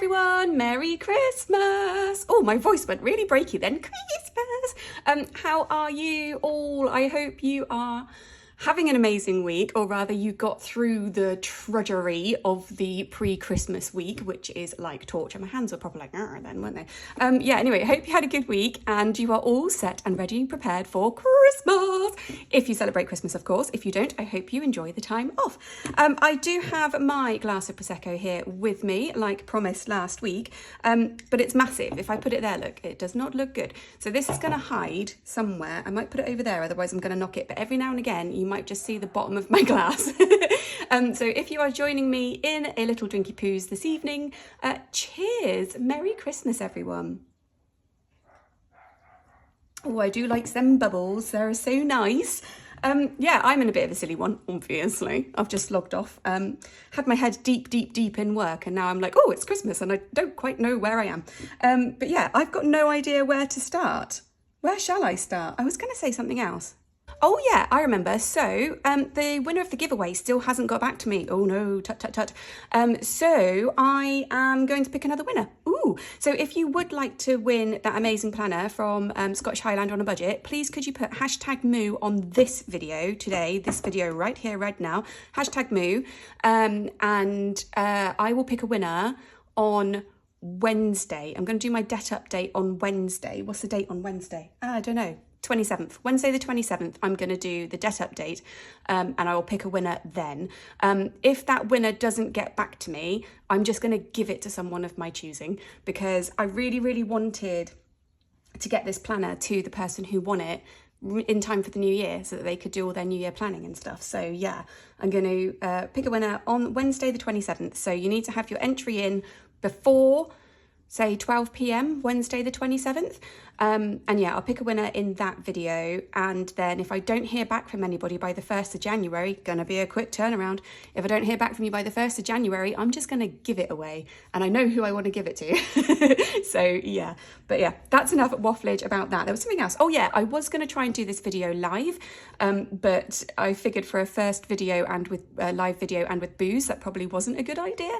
everyone, Merry Christmas. Oh, my voice went really breaky then. Christmas. How are you all? I hope you are having an amazing week, or rather you got through the drudgery of the pre-Christmas week, which is like torture. My hands were probably like then, weren't they? Yeah, anyway, I hope you had a good week and you are all set and ready and prepared for Christmas. If you celebrate Christmas, of course. If you don't, I hope you enjoy the time off. I do have my glass of Prosecco here with me, like promised last week, but it's massive. If I put it there, look, it does not look good. So this is going to hide somewhere. I might put it over there, otherwise I'm going to knock it. But every now and again, you might just see the bottom of my glass. So if you are joining me in a little drinky poos this evening, cheers. Merry Christmas, everyone. Oh, I do like them bubbles. They're so nice. Yeah, I'm in a bit of a silly one, obviously. I've just logged off, had my head deep in work, and now I'm like, oh, it's Christmas and I don't quite know where I am. But yeah, I've got no idea where to start. Where shall I start? I was going to say something else. Oh yeah, I remember. So the winner of the giveaway still hasn't got back to me. Oh no, tut. So I am going to pick another winner. Ooh, so if you would like to win that amazing planner from Scottish Highlander on a Budget, please could you put hashtag moo on this video today, this video right here, right now, hashtag moo, and I will pick a winner on Wednesday. I'm going to do my debt update on Wednesday. What's the date on Wednesday? I don't know. 27th, Wednesday the 27th, I'm going to do the debt update, and I will pick a winner then. If that winner doesn't get back to me, I'm just going to give it to someone of my choosing, because I really wanted to get this planner to the person who won it in time for the new year so that they could do all their new year planning and stuff. So yeah, I'm going to pick a winner on Wednesday the 27th. So you need to have your entry in before, say 12 p.m. Wednesday the 27th. And yeah, I'll pick a winner in that video. And then if I don't hear back from anybody by the 1st of January, gonna be a quick turnaround. If I don't hear back from you by the 1st of January, I'm just gonna give it away. And I know who I want to give it to. So yeah, but yeah, that's enough wafflage about that. There was something else. Oh yeah, I was gonna try and do this video live, but I figured for a first video and with live video and with booze, that probably wasn't a good idea.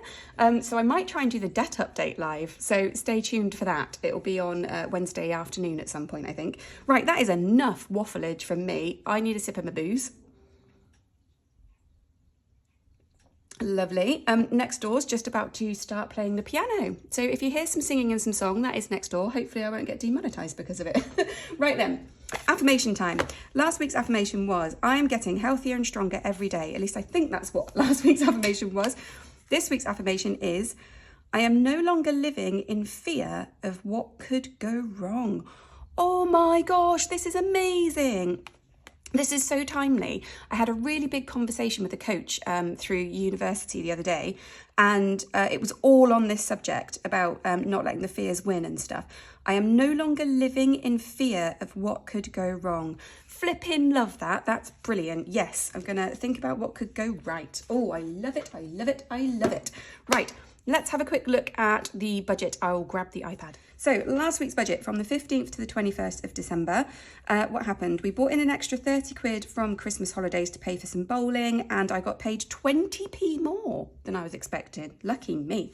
So I might try and do the debt update live. So stay tuned for that. It'll be on Wednesday afternoon at some point, I think. Right, that is enough waffleage from me. I need a sip of my booze. Lovely. Next door's just about to start playing the piano. So if you hear some singing and some song, that is next door. Hopefully I won't get demonetized because of it. Right then, affirmation time. Last week's affirmation was, I am getting healthier and stronger every day. At least I think that's what last week's affirmation was. This week's affirmation is, I am no longer living in fear of what could go wrong. Oh my gosh, this is amazing. This is so timely. I had a really big conversation with a coach through university the other day, and it was all on this subject about not letting the fears win and stuff. I am no longer living in fear of what could go wrong. Flippin' love that. That's brilliant. Yes, I'm going to think about what could go right. Oh, I love it. I love it. I love it. Right. Let's have a quick look at the budget. I'll grab the iPad. So last week's budget from the 15th to the 21st of December, what happened? We brought in an extra 30 quid from Christmas holidays to pay for some bowling, and I got paid 20p more than I was expecting. Lucky me.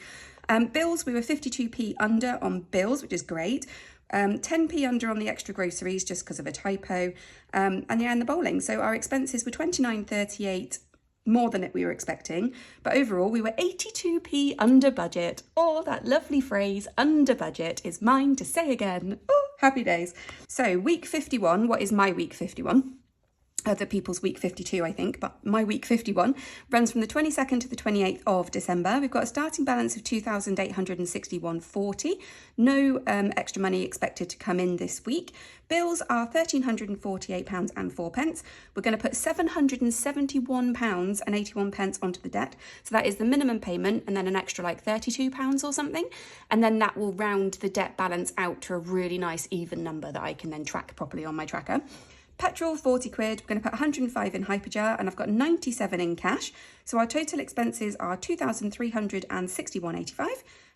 Bills, we were 52p under on bills, which is great. 10p under on the extra groceries just because of a typo. And yeah, and the bowling. So our expenses were 29.38 more than we were expecting, but overall we were 82p under budget. Oh, that lovely phrase, under budget, is mine to say again. Oh, happy days. So week 51, what is my week 51? Other people's week 52, I think, but my week 51 runs from the 22nd to the 28th of December. We've got a starting balance of 2,861.40. No extra money expected to come in this week. Bills are £1,348.04. We're going to put £771.81 onto the debt. So that is the minimum payment and then an extra like £32 or something. And then that will round the debt balance out to a really nice even number that I can then track properly on my tracker. Petrol, 40 quid. We're going to put 105 in HyperJar, and I've got 97 in cash. So our total expenses are 2,361.85,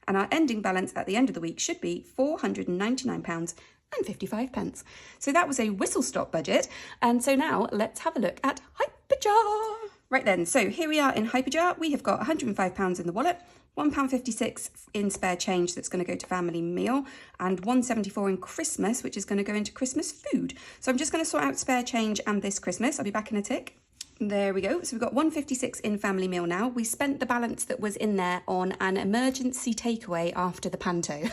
and our ending balance at the end of the week should be £499.55. So that was a whistle-stop budget. And so now let's have a look at HyperJar. Right then, so here we are in HyperJar. We have got £105 in the wallet, £1.56 in spare change that's going to go to family meal, and £1.74 in Christmas, which is going to go into Christmas food. So I'm just going to sort out spare change and this Christmas. I'll be back in a tick. There we go. So we've got £1.56 in family meal now. We spent the balance that was in there on an emergency takeaway after the panto,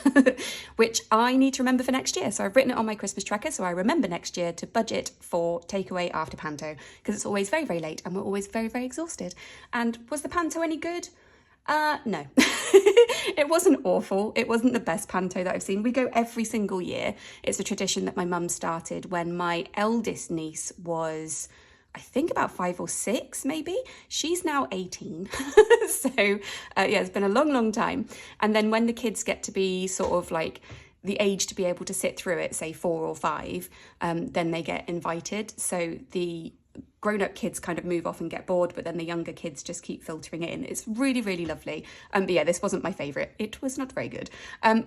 which I need to remember for next year. So I've written it on my Christmas tracker so I remember next year to budget for takeaway after panto, because it's always very, very late and we're always very, very exhausted. And was the panto any good? No. It wasn't awful. It wasn't the best panto that I've seen. We go every single year. It's a tradition that my mum started when my eldest niece was, I think, about 5 or 6 maybe. She's now 18. So yeah, it's been a long, long time. And then when the kids get to be sort of like the age to be able to sit through it, say 4 or 5, then they get invited. So the grown-up kids kind of move off and get bored, but then the younger kids just keep filtering it in. It's really, really lovely. But yeah, this wasn't my favourite. It was not very good.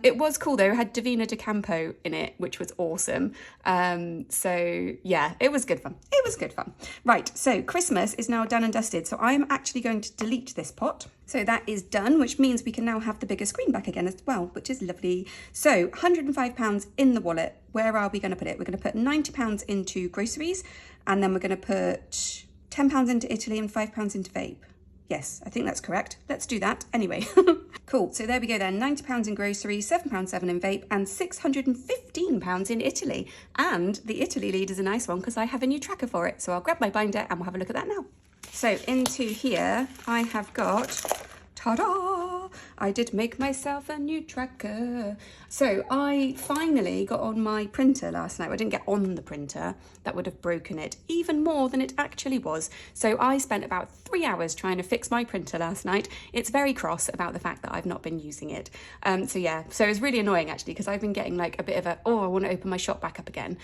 It was cool though. It had Davina de Campo in it, which was awesome. So yeah, it was good fun. It was good fun. Right, so Christmas is now done and dusted. So I am actually going to delete this pot. So that is done, which means we can now have the bigger screen back again as well, which is lovely. So £105 in the wallet. Where are we going to put it? We're going to put £90 into groceries, and then we're going to put £10 into Italy and £5 into vape. Yes, I think that's correct. Let's do that anyway. Cool. So there we go then. £90 in groceries, £7.7 in vape, and £615 in Italy. And the Italy lead is a nice one because I have a new tracker for it. So I'll grab my binder and we'll have a look at that now. So into here, I have got, ta-da! I did make myself a new tracker. So I finally got on my printer last night. I didn't get on the printer. That would have broken it even more than it actually was. So I spent about 3 hours trying to fix my printer last night. It's very cross about the fact that I've not been using it. So yeah, so it's really annoying actually, because I've been getting like a bit of a, oh, I want to open my shop back up again.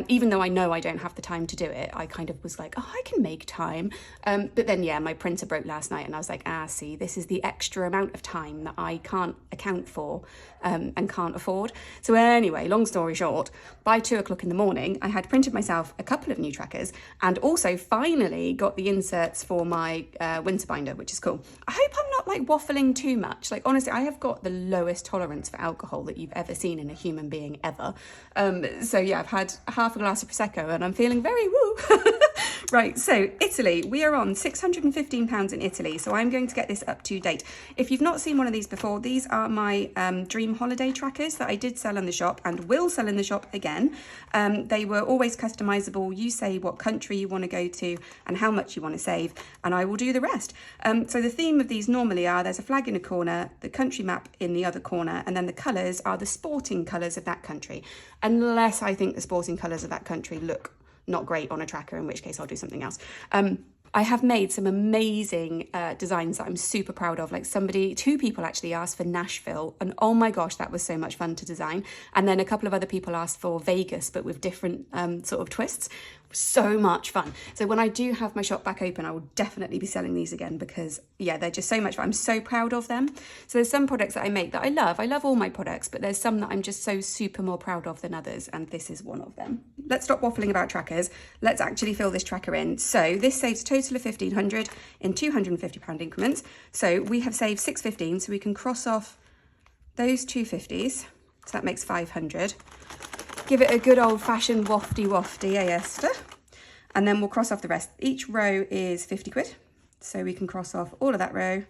Even though I know I don't have the time to do it, I kind of was like, oh, I can make time. But then yeah, my printer broke last night and I was like, see, this is the extra amount of time that I can't account for and can't afford. So anyway, long story short, by 2 o'clock in the morning, I had printed myself a couple of new trackers and also finally got the inserts for my winter binder, which is cool. I hope I'm not like waffling too much. Like honestly, I have got the lowest tolerance for alcohol that you've ever seen in a human being ever. So yeah, I've had half a glass of Prosecco and I'm feeling very woo. Right, so Italy, we are on £615 in Italy, so I'm going to get this up to date. If you've not seen one of these before, these are my dream holiday trackers that I did sell in the shop and will sell in the shop again. They were always customizable. You say what country you want to go to and how much you want to save, and I will do the rest. So the theme of these normally are there's a flag in a corner, the country map in the other corner, and then the colours are the sporting colours of that country, unless I think the sporting colours of that country look not great on a tracker, in which case I'll do something else. I have made some amazing designs that I'm super proud of. Like 2 people actually asked for Nashville, and oh my gosh, that was so much fun to design. And then a couple of other people asked for Vegas, but with different sort of twists. So much fun. So when I do have my shop back open, I will definitely be selling these again because yeah, they're just so much fun. I'm so proud of them. So there's some products that I make that I love. I love all my products, but there's some that I'm just so super more proud of than others, and this is one of them. Let's stop waffling about trackers. Let's actually fill this tracker in. So this saves a total of £1,500 in £250 increments. So we have saved £615, so we can cross off those 250s. So that makes 500. Give it a good old-fashioned wafty, Esther. And then we'll cross off the rest. Each row is 50 quid. So we can cross off all of that row,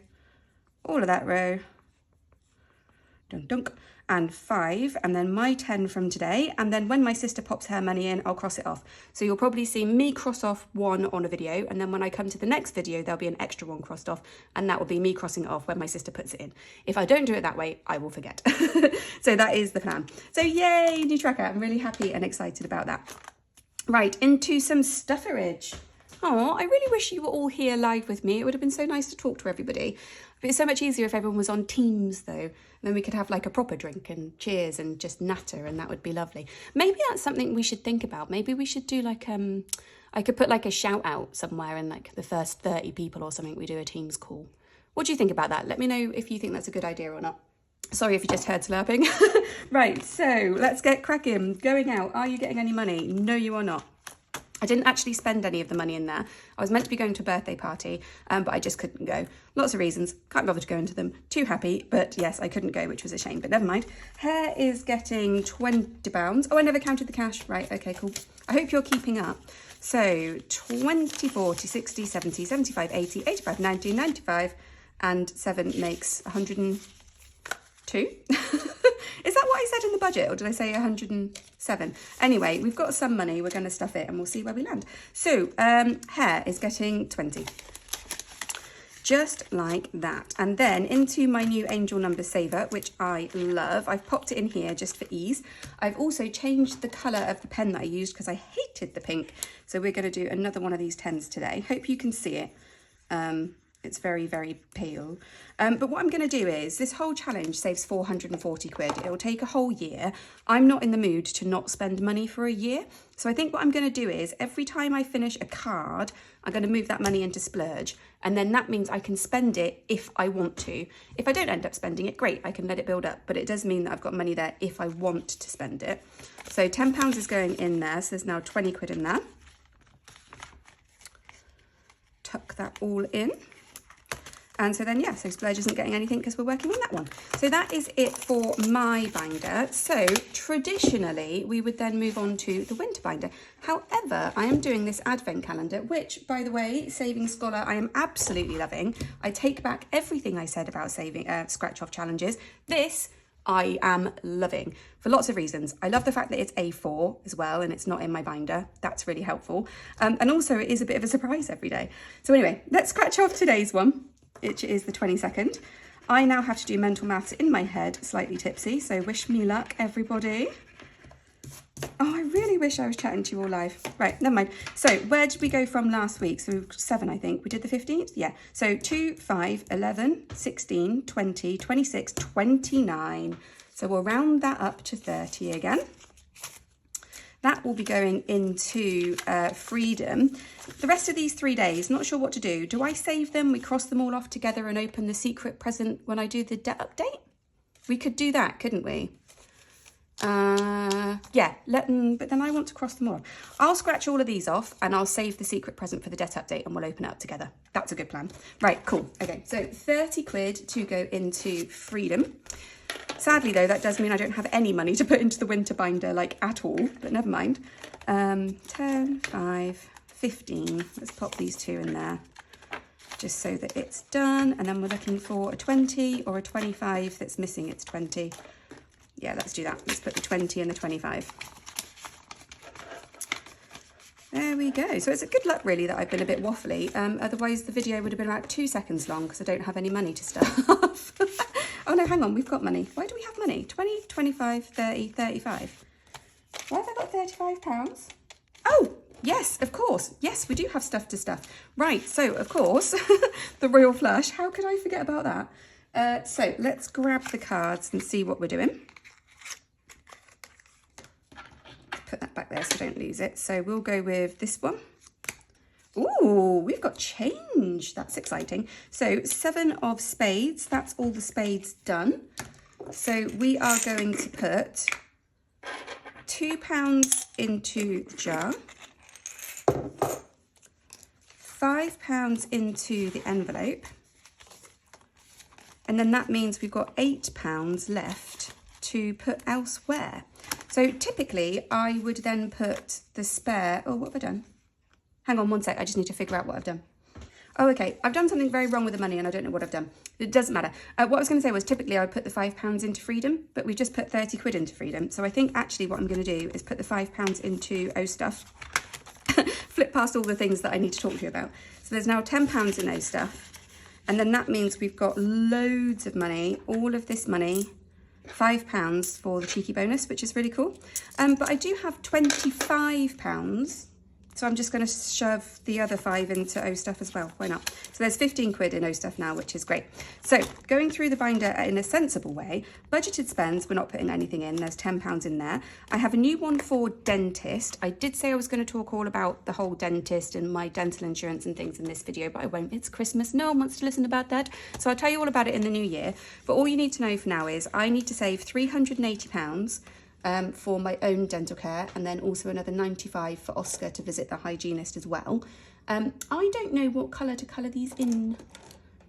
dunk, dunk, and 5, and then my 10 from today. And then when my sister pops her money in, I'll cross it off. So you'll probably see me cross off 1 on a video, and then when I come to the next video, there'll be an extra 1 crossed off, and that will be me crossing it off when my sister puts it in. If I don't do it that way, I will forget. So that is the plan. So yay, new tracker. I'm really happy and excited about that. Right, into some stufferage. Oh, I really wish you were all here live with me. It would have been so nice to talk to everybody. But it's so much easier if everyone was on Teams though. Then we could have like a proper drink and cheers and just natter, and that would be lovely. Maybe that's something we should think about. Maybe we should do like, I could put like a shout out somewhere and like the first 30 people or something, we do a Teams call. What do you think about that? Let me know if you think that's a good idea or not. Sorry if you just heard slurping. Right, so let's get cracking. Going out. Are you getting any money? No, you are not. I didn't actually spend any of the money in there. I was meant to be going to a birthday party, but I just couldn't go. Lots of reasons, can't bother to go into them. Too happy, but yes, I couldn't go, which was a shame, but never mind. Hair is getting £20. Oh, I never counted the cash. Right, okay, cool. I hope you're keeping up. So 20, 40, 60, 70, 75, 80, 85, 90, 95, and 7 makes 102. Is that what I said in the budget, or did I say 107? Anyway, we've got some money. We're going to stuff it and we'll see where we land. So hair is getting 20. Just like that. And then into my new angel number saver, which I love. I've popped it in here just for ease. I've also changed the colour of the pen that I used because I hated the pink. So we're going to do another one of these 10s today. Hope you can see it. It's very, very pale. But what I'm going to do is, this whole challenge saves 440 quid. It'll take a whole year. I'm not in the mood to not spend money for a year. So I think what I'm going to do is, every time I finish a card, I'm going to move that money into splurge. And then that means I can spend it if I want to. If I don't end up spending it, great, I can let it build up. But it does mean that I've got money there if I want to spend it. So £10 is going in there. So there's now 20 quid in there. Tuck that all in. And so then, yeah, so splurge isn't getting anything because we're working on that one. So that is it for my binder. So traditionally, we would then move on to the winter binder. However, I am doing this advent calendar, which, by the way, Saving Scholar, I am absolutely loving. I take back everything I said about saving scratch off challenges. This I am loving for lots of reasons. I love the fact that it's A4 as well and it's not in my binder. That's really helpful. And also it is a bit of a surprise every day. So anyway, let's scratch off today's one, which is the 22nd. I now have to do mental maths in my head, slightly tipsy, so wish me luck, everybody. Oh, I really wish I was chatting to you all live. Right, never mind. So where did we go from last week? So 7, I think. We did the 15th? Yeah. So 2, 5, 11, 16, 20, 26, 29. So we'll round that up to 30 again. That will be going into freedom. The rest of these 3 days, not sure what to do. Do I save them? We cross them all off together and open the secret present when I do the debt update? We could do that, couldn't we? Yeah, but then I want to cross them all. I'll scratch all of these off and I'll save the secret present for the debt update and we'll open it up together. That's a good plan. Right, cool. Okay, so 30 quid to go into freedom. Sadly though, that does mean I don't have any money to put into the winter binder, like at all, but never mind. 10, 5, 15. Let's pop these 2 in there just so that it's done. And then we're looking for a 20 or a 25 that's missing its 20. Yeah, let's do that. Let's put the 20 and the 25. There we go. So it's a good luck really that I've been a bit waffly. Otherwise the video would have been about 2 seconds long because I don't have any money to stuff. Oh no, hang on, we've got money. Why do we have money? 20, 25, 30, 35. Why have I got £35? Oh, yes, of course. Yes, we do have stuff to stuff. Right, so of course, the royal flush. How could I forget about that? So let's grab the cards and see what we're doing. Put that back there so I don't lose it. So we'll go with this one. Ooh, we've got change. That's exciting. So 7 of spades. That's all the spades done. So we are going to put £2 into the jar, £5 into the envelope, and then that means we've got £8 left to put elsewhere. So typically I would then put the spare, oh, what have I done? Hang on one sec, I just need to figure out what I've done. Oh, okay, I've done something very wrong with the money and I don't know what I've done. It doesn't matter. What I was going to say was typically I would put the £5 into freedom, but we've just put 30 quid into freedom. So I think actually what I'm going to do is put the £5 into O Stuff. Flip past all the things that I need to talk to you about. So there's now £10 in O Stuff. And then that means we've got loads of money, all of this money, £5 for the cheeky bonus, which is really cool. But I do have £25. So I'm just going to shove the other 5 into O Stuff as well. Why not? So there's 15 quid in O Stuff now, which is great. So going through the binder in a sensible way, budgeted spends, we're not putting anything in. There's £10 in there. I have a new one for dentist. I did say I was going to talk all about the whole dentist and my dental insurance and things in this video, but I won't. It's Christmas. No one wants to listen about that. So I'll tell you all about it in the new year. But all you need to know for now is I need to save £380 for my own dental care, and then also another 95 for Oscar to visit the hygienist as well. I don't know what colour to colour these in.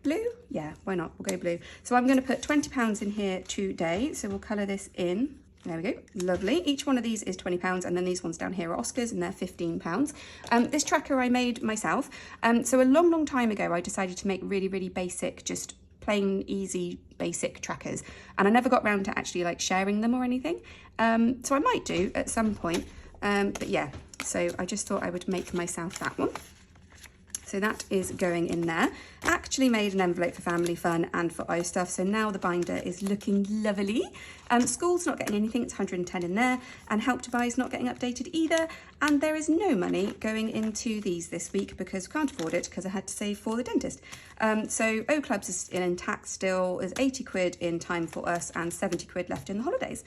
Blue? Yeah, why not? We'll go blue. So I'm going to put £20 in here today. So we'll colour this in. There we go. Lovely. Each one of these is £20, and then these ones down here are Oscars, and they're £15. This tracker I made myself. So a long time ago, I decided to make really basic, just plain, easy, basic trackers. And I never got round to actually like sharing them or anything. So I might do at some point. But yeah, so I just thought I would make myself that one. So that is going in there. Actually made an envelope for family fun and for eye stuff. So now the binder is looking lovely. School's not getting anything, it's 110 in there. And Help to Buy is not getting updated either. And there is no money going into these this week because we can't afford it because I had to save for the dentist. So O Clubs is still intact still. There's 80 quid in Time for Us and 70 quid left in the holidays.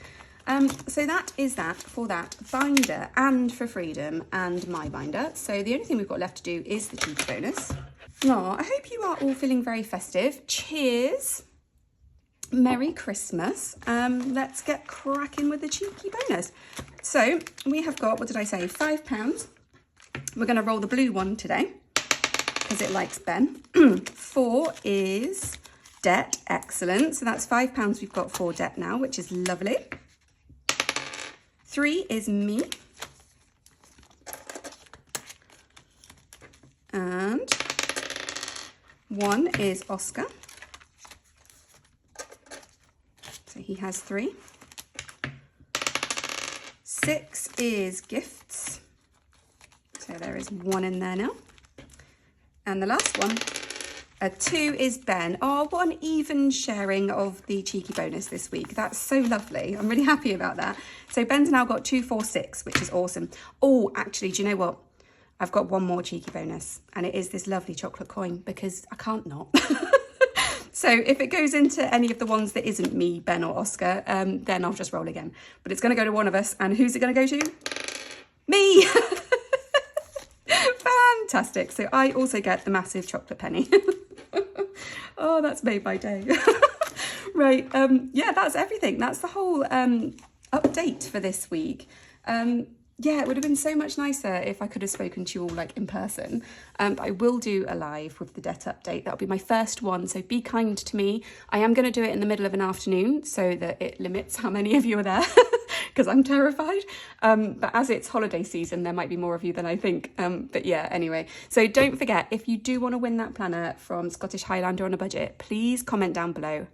So that is that for that binder and for Freedom and my binder. So the only thing we've got left to do is the cheeky bonus. Oh, I hope you are all feeling very festive. Cheers. Merry Christmas. Let's get cracking with the cheeky bonus. So we have got, what did I say, £5. We're going to roll the blue one today because it likes Ben. 4 is debt. Excellent. So that's £5 we've got for debt now, which is lovely. 3 is me, and 1 is Oscar, so he has 3. 6 is gifts, so there is 1 in there now, and the last one, a 2 is Ben. Oh, what an even sharing of the cheeky bonus this week. That's so lovely. I'm really happy about that. So Ben's now got 2, 4, 6, which is awesome. Oh, actually, do you know what? I've got one more cheeky bonus, and it is this lovely chocolate coin because I can't not. So if it goes into any of the ones that isn't me, Ben or Oscar, then I'll just roll again. But it's going to go to one of us, and who's it going to go to? Me! Fantastic. So I also get the massive chocolate penny. Oh, that's made my day. Right, yeah, that's everything. That's the whole update for this week. Yeah, it would have been so much nicer if I could have spoken to you all like in person. But I will do a live with the debt update. That'll be my first one, so be kind to me. I am going to do it in the middle of an afternoon so that it limits how many of you are there because I'm terrified. But as it's holiday season, there might be more of you than I think. But yeah, anyway. So don't forget, if you do want to win that planner from Scottish Highlander on a budget, please comment down below,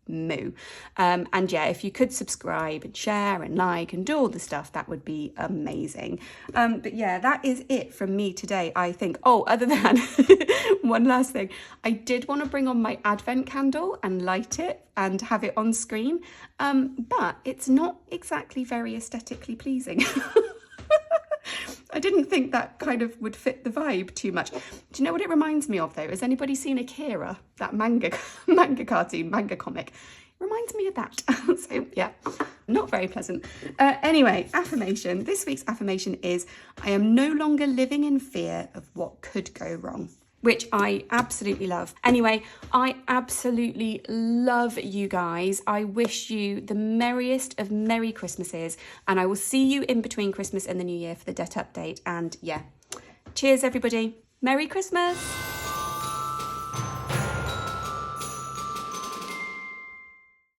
#Moo. And yeah, if you could subscribe and share and like and do all the stuff, that would be amazing. But yeah, that is it from me today, I think. Oh, other than one last thing, I did want to bring on my advent candle and light it and have it on screen, but it's not exactly very aesthetically pleasing. I didn't think that kind of would fit the vibe too much. Do you know what it reminds me of though? Has anybody seen Akira, that manga cartoon, manga comic? It reminds me of that. So yeah, not very pleasant. Anyway, affirmation. This week's affirmation is, I am no longer living in fear of what could go wrong, which I absolutely love. Anyway, I absolutely love you guys. I wish you the merriest of Merry Christmases, and I will see you in between Christmas and the New Year for the debt update. And yeah, cheers everybody. Merry Christmas.